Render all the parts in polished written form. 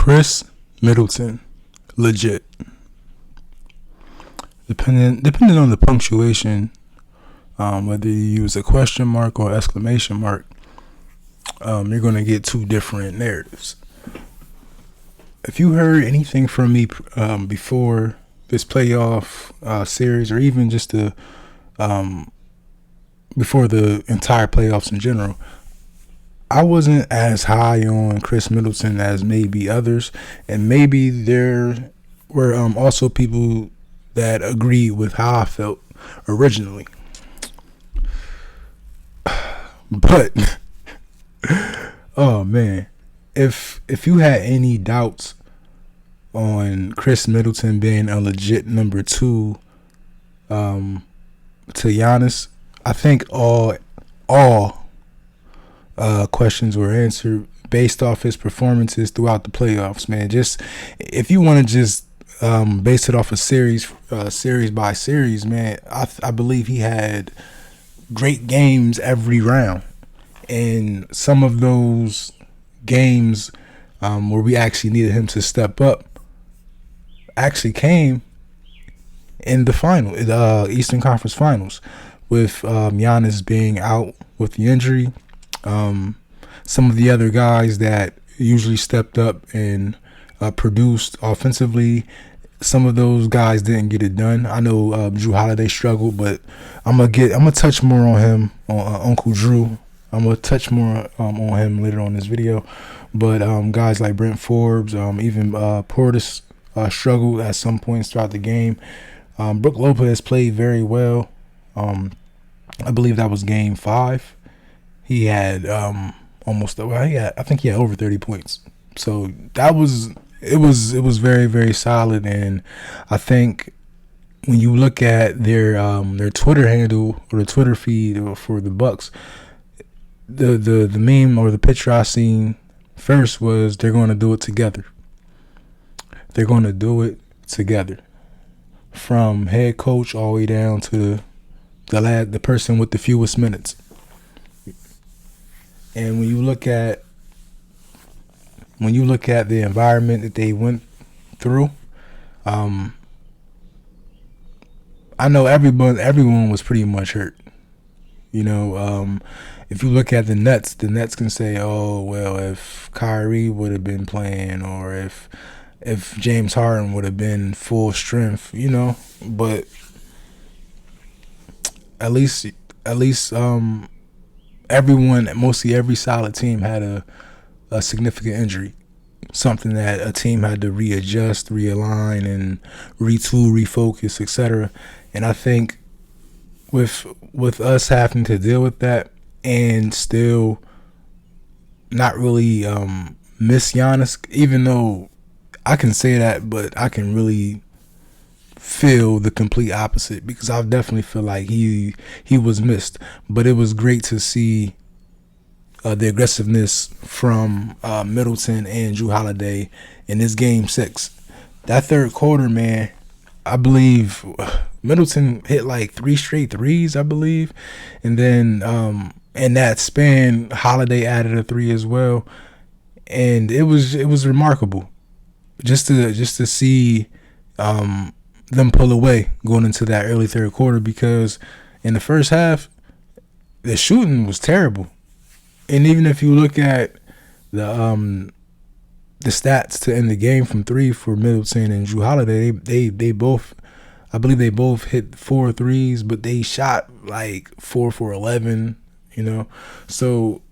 Kris Middleton, legit. Depending on the punctuation, whether you use a question mark or exclamation mark, you're going to get two different narratives. If you heard anything from me before this playoff series, or even just before the entire playoffs in general, I wasn't as high on Kris Middleton as maybe others, and maybe there were also people that agreed with how I felt originally. But oh man, if you had any doubts on Kris Middleton being a legit number two to Giannis, I think all questions were answered based off his performances throughout the playoffs, man. Just if you want to just base it off a series by series, man, I believe he had great games every round, and some of those games where we actually needed him to step up actually came in the Eastern Conference Finals, with Giannis being out with the injury. Some of the other guys that usually stepped up and produced offensively, some of those guys didn't get it done. I know Jrue Holiday struggled, but I'm gonna touch more on him, on Uncle Drew. I'm gonna touch more on him later on this video. But guys like Brent Forbes, even Portis struggled at some points throughout the game. Brook Lopez played very well. I believe that was Game 5. He had I think he had over 30 points. So it was very, very solid. And I think when you look at their Twitter handle or the Twitter feed for the Bucks, the meme or the picture I seen first was they're going to do it together. They're going to do it together, from head coach all the way down to the person with the fewest minutes. And when you look at the environment that they went through, I know everyone was pretty much hurt. You know, if you look at the Nets can say, oh well, if Kyrie would have been playing, or if James Harden would have been full strength, you know, but at least mostly every solid team had a significant injury, something that a team had to readjust, realign, and retool, refocus, etc. And I think with us having to deal with that and still not really miss Giannis, even though I can say that, but I can really feel the complete opposite, because I definitely feel like he was missed. But it was great to see the aggressiveness from Middleton and Jrue Holiday in this Game 6. That third quarter, man, I believe Middleton hit like 3 straight threes, I believe, and then in that span, Holiday added a 3 as well, and it was remarkable just to see them pull away going into that early third quarter, because in the first half the shooting was terrible. And even if you look at the stats to end the game from 3 for Middleton and Jrue Holiday, they both, I believe they both hit 4 threes, but they shot like 4 for 11, you know. So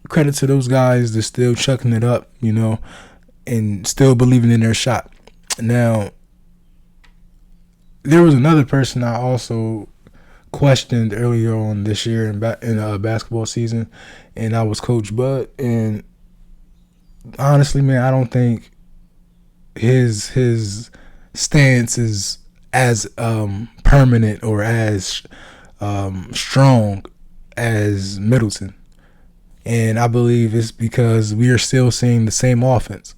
credit to those guys, they're still chucking it up, you know, and still believing in their shot. Now, there was another person I also questioned earlier on this year in basketball season, and that was Coach Bud. And honestly, man, I don't think his stance is as permanent or as strong as Middleton. And I believe it's because we are still seeing the same offense.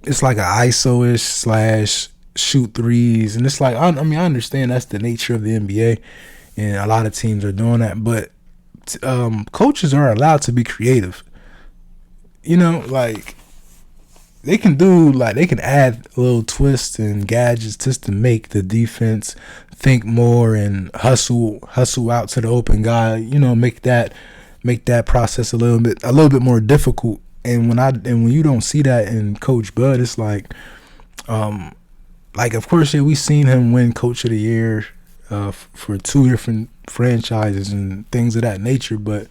It's like an ISO-ish / shoot threes, and it's like, I understand that's the nature of the NBA, and a lot of teams are doing that, but coaches are allowed to be creative. like they can add little twists and gadgets just to make the defense think more and hustle out to the open guy. Make that process a little bit more difficult. And when you don't see that in Coach Bud, it's like of course, yeah, we've seen him win Coach of the Year for 2 different franchises and things of that nature, but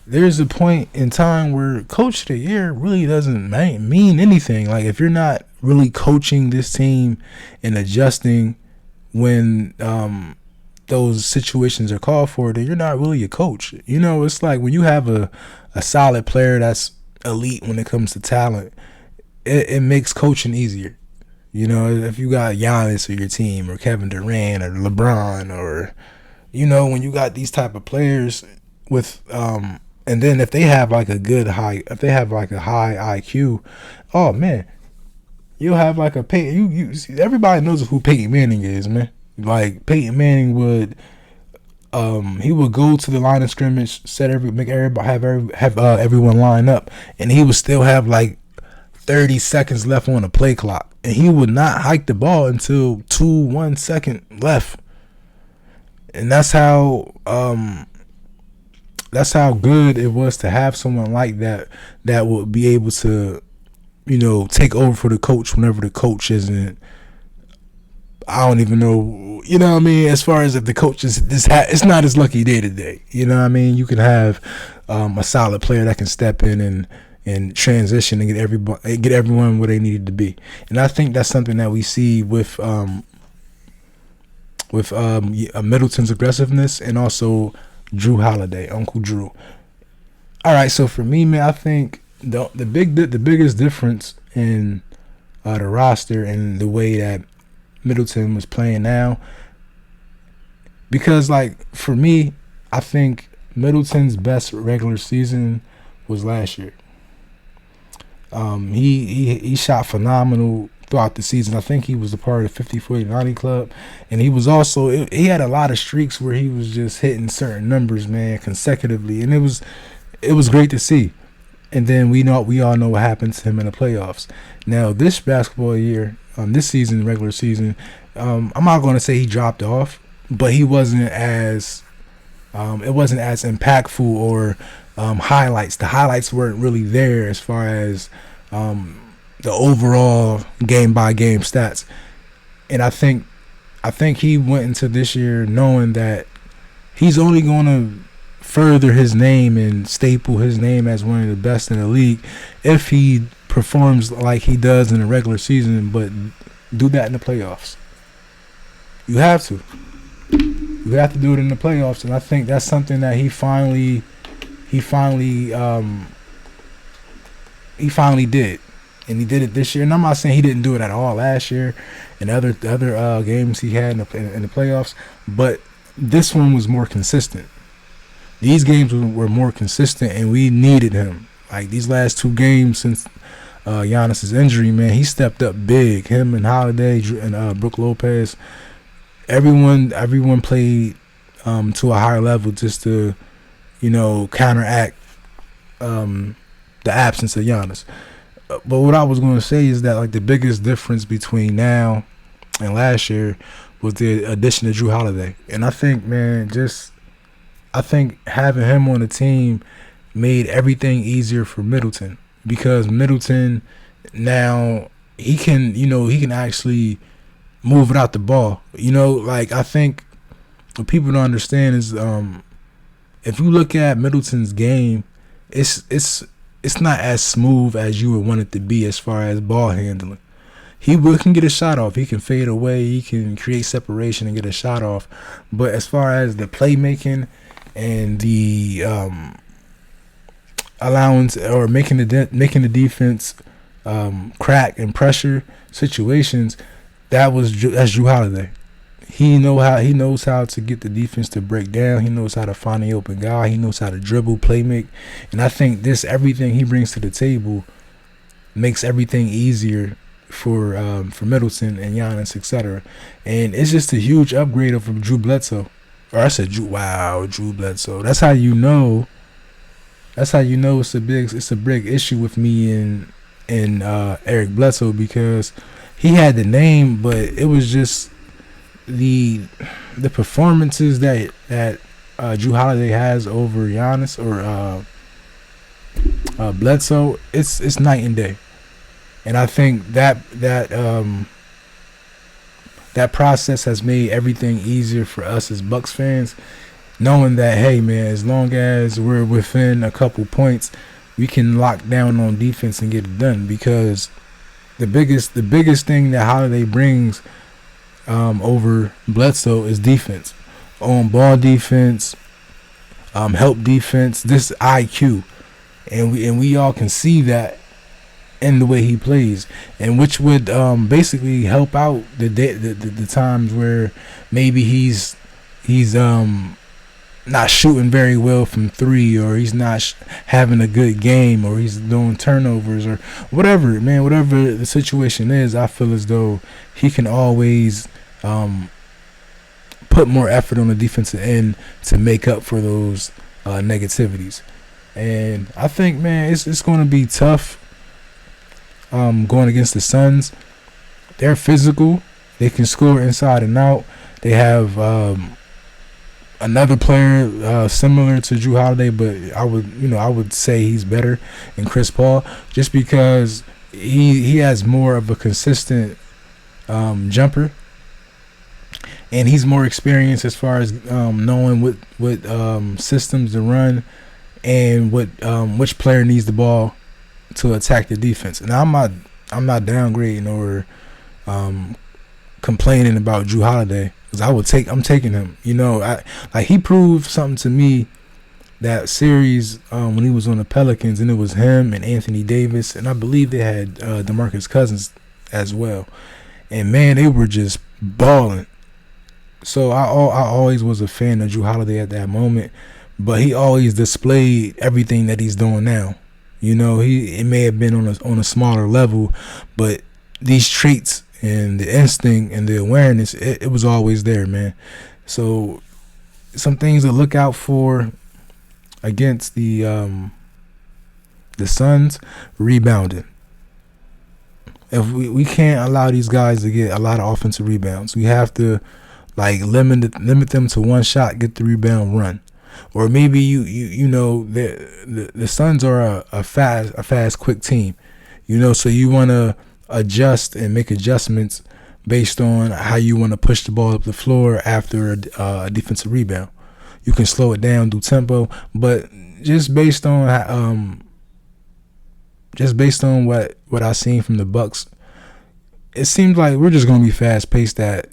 there's a point in time where Coach of the Year really doesn't mean anything. Like, if you're not really coaching this team and adjusting when those situations are called for, then you're not really a coach. It's like when you have a solid player that's elite when it comes to talent, it makes coaching easier. If you got Giannis or your team, or Kevin Durant or LeBron, or when you got these type of players with and then if they have like a high IQ, oh man, you'll have like a everybody knows who Peyton Manning is, man. Like, Peyton Manning would he would go to the line of scrimmage, make everybody have everyone line up, and he would still have like 30 seconds left on the play clock, and he would not hike the ball until 1 second left. And that's how good it was to have someone like that would be able to, take over for the coach whenever the coach isn't. I don't even know, what I mean, as far as if the coach it's not his lucky day today. You know what I mean? You can have a solid player that can step in and transition and get everyone where they needed to be. And I think that's something that we see with Middleton's aggressiveness, and also Drew Holiday, Uncle Drew. All right, so for me, man, I think the biggest difference in the roster and the way that Middleton was playing now, because like for me, I think Middleton's best regular season was last year. He shot phenomenal throughout the season. I think he was a part of the 50-40-90 club, and he was also he had a lot of streaks where he was just hitting certain numbers, man, consecutively, and it was great to see. And then we all know what happened to him in the playoffs. Now this basketball year, this season, regular season, I'm not going to say he dropped off, but he wasn't as it wasn't as impactful or highlights. The highlights weren't really there as far as the overall game by game stats. And I think he went into this year knowing that he's only going to further his name and staple his name as one of the best in the league if he performs like he does in the regular season, but do that in the playoffs. You have to do it in the playoffs, and I think that's something that he finally did, and he did it this year. And I'm not saying he didn't do it at all last year and other games he had in the playoffs, but this one was more consistent. These games were more consistent, and we needed him. Like these last 2 games since Giannis's injury, man, he stepped up big. Him and Holiday and Brook Lopez, everyone played to a higher level just to, counteract the absence of Giannis. But what I was going to say is that like the biggest difference between now and last year was the addition of Drew Holiday, and I think, man, I think having him on the team made everything easier for Middleton, because Middleton now he can actually move without the ball. Like I think what people don't understand is if you look at Middleton's game, it's not as smooth as you would want it to be as far as ball handling. He can get a shot off. He can fade away. He can create separation and get a shot off. But as far as the playmaking and the allowance or making the defense crack and pressure situations, that's Drew Holiday. He knows how to get the defense to break down. He knows how to find the open guy. He knows how to dribble, play make, and I think everything he brings to the table makes everything easier for Middleton and Giannis, etc. And it's just a huge upgrade from Drew Bledsoe. Or I said Drew Bledsoe. That's how you know That's how you know it's a big issue with me and Eric Bledsoe, because he had the name, but it was just the the performances that Drew Holiday has over Giannis or Bledsoe. It's night and day, and I think that process has made everything easier for us as Bucks fans, knowing that, hey man, as long as we're within a couple points, we can lock down on defense and get it done. Because the biggest thing that Holiday brings over Bledsoe is defense, on ball defense, help defense, this IQ, and we all can see that in the way he plays, and which would basically help out the times where maybe he's not shooting very well from three, or he's not having a good game, or he's doing turnovers, or whatever, man. Whatever the situation is, I feel as though he can always put more effort on the defensive end to make up for those negativities. And I think, man, it's going to be tough going against the Suns. They're physical. They can score inside and out. They have another player similar to Drew Holiday, but I would say he's better than Chris Paul, just because he has more of a consistent jumper, and he's more experienced as far as knowing what systems to run, and which player needs the ball to attack the defense. And I'm not downgrading or complaining about Drew Holiday, because I'm taking him. He proved something to me that series when he was on the Pelicans, and it was him and Anthony Davis, and I believe they had DeMarcus Cousins as well. And man, they were just balling. So I always was a fan of Drew Holiday at that moment, but he always displayed everything that he's doing now. It may have been on a smaller level, but these traits and the instinct and the awareness, it was always there, man. So some things to look out for against the Suns: rebounding. If we can't allow these guys to get a lot of offensive rebounds, we have to limit them to one shot, get the rebound, run. Or maybe the Suns are a fast, quick team, so you want to adjust and make adjustments based on how you want to push the ball up the floor after a defensive rebound. You can slow it down, do tempo, but just based on what I've seen from the Bucks, it seems like we're just gonna be fast paced at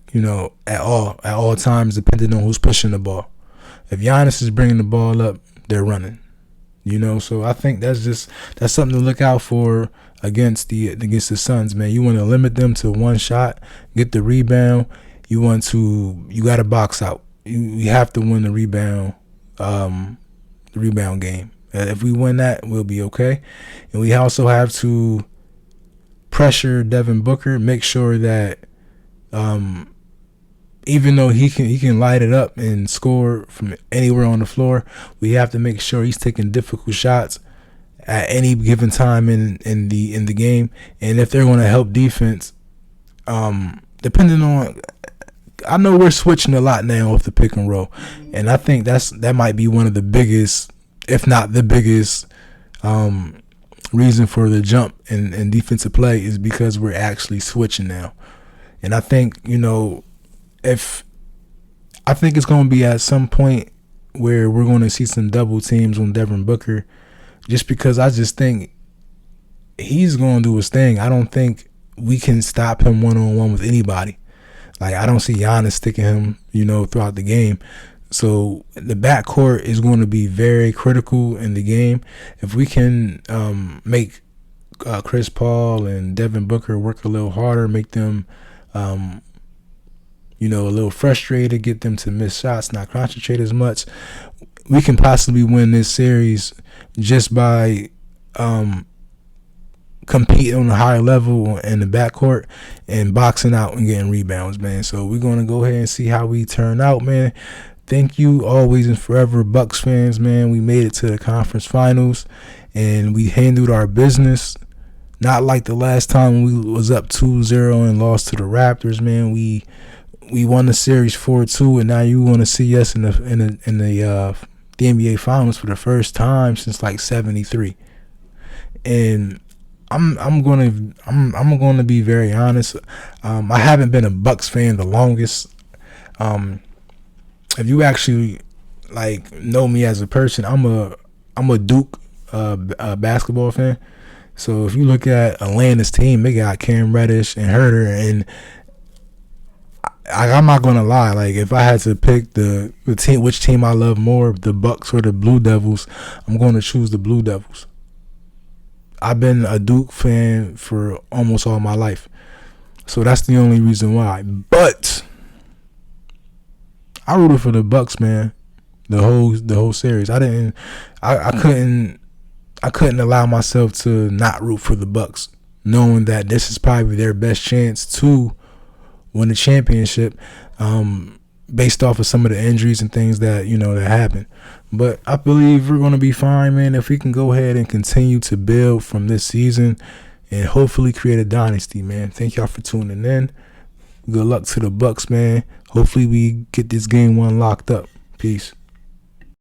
all times, depending on who's pushing the ball. If Giannis is bringing the ball up, they're running. So I think that's something to look out for against the Suns, man. You want to limit them to one shot, get the rebound. You got to box out. You have to win the rebound game. If we win that, we'll be okay. And we also have to pressure Devin Booker, make sure that even though he can light it up and score from anywhere on the floor, we have to make sure he's taking difficult shots at any given time in the game. And if they're going to help defense, depending on, I know we're switching a lot now off the pick and roll, and I think that might be one of the biggest, if not the biggest, reason for the jump in defensive play, is because we're actually switching now. And I think I think it's going to be at some point where we're going to see some double teams on Devin Booker, just because I just think he's going to do his thing. I don't think we can stop him one-on-one with anybody. I don't see Giannis sticking him, throughout the game. So the backcourt is going to be very critical in the game. If we can make Chris Paul and Devin Booker work a little harder, make them a little frustrated, get them to miss shots, not concentrate as much, we can possibly win this series just by competing on a higher level in the backcourt and boxing out and getting rebounds, man. So we're going to go ahead and see how we turn out, man. thank you always and forever, Bucks fans, man. We made it to the conference finals, and we handled our business. Not like the last time we was up 2-0 and lost to the Raptors, man. We won the series 4-2, and now you want to see us in the NBA Finals for the first time since like '73. And I'm gonna be very honest. I haven't been a Bucks fan the longest. If you actually like know me as a person, I'm a Duke basketball fan. So if you look at Atlanta's team, they got Cam Reddish and Herter, and I'm not gonna lie. Like if I had to pick the team, which team I love more, the Bucks or the Blue Devils, I'm going to choose the Blue Devils. I've been a Duke fan for almost all my life, so that's the only reason why. But I rooted for the Bucks, man. The whole series. I couldn't allow myself to not root for the Bucks, knowing that this is probably their best chance to win the championship, based off of some of the injuries and things that that happened. But I believe we're gonna be fine, man, if we can go ahead and continue to build from this season and hopefully create a dynasty, man. Thank y'all for tuning in. Good luck to the Bucks, man. Hopefully we get this game one locked up. Peace.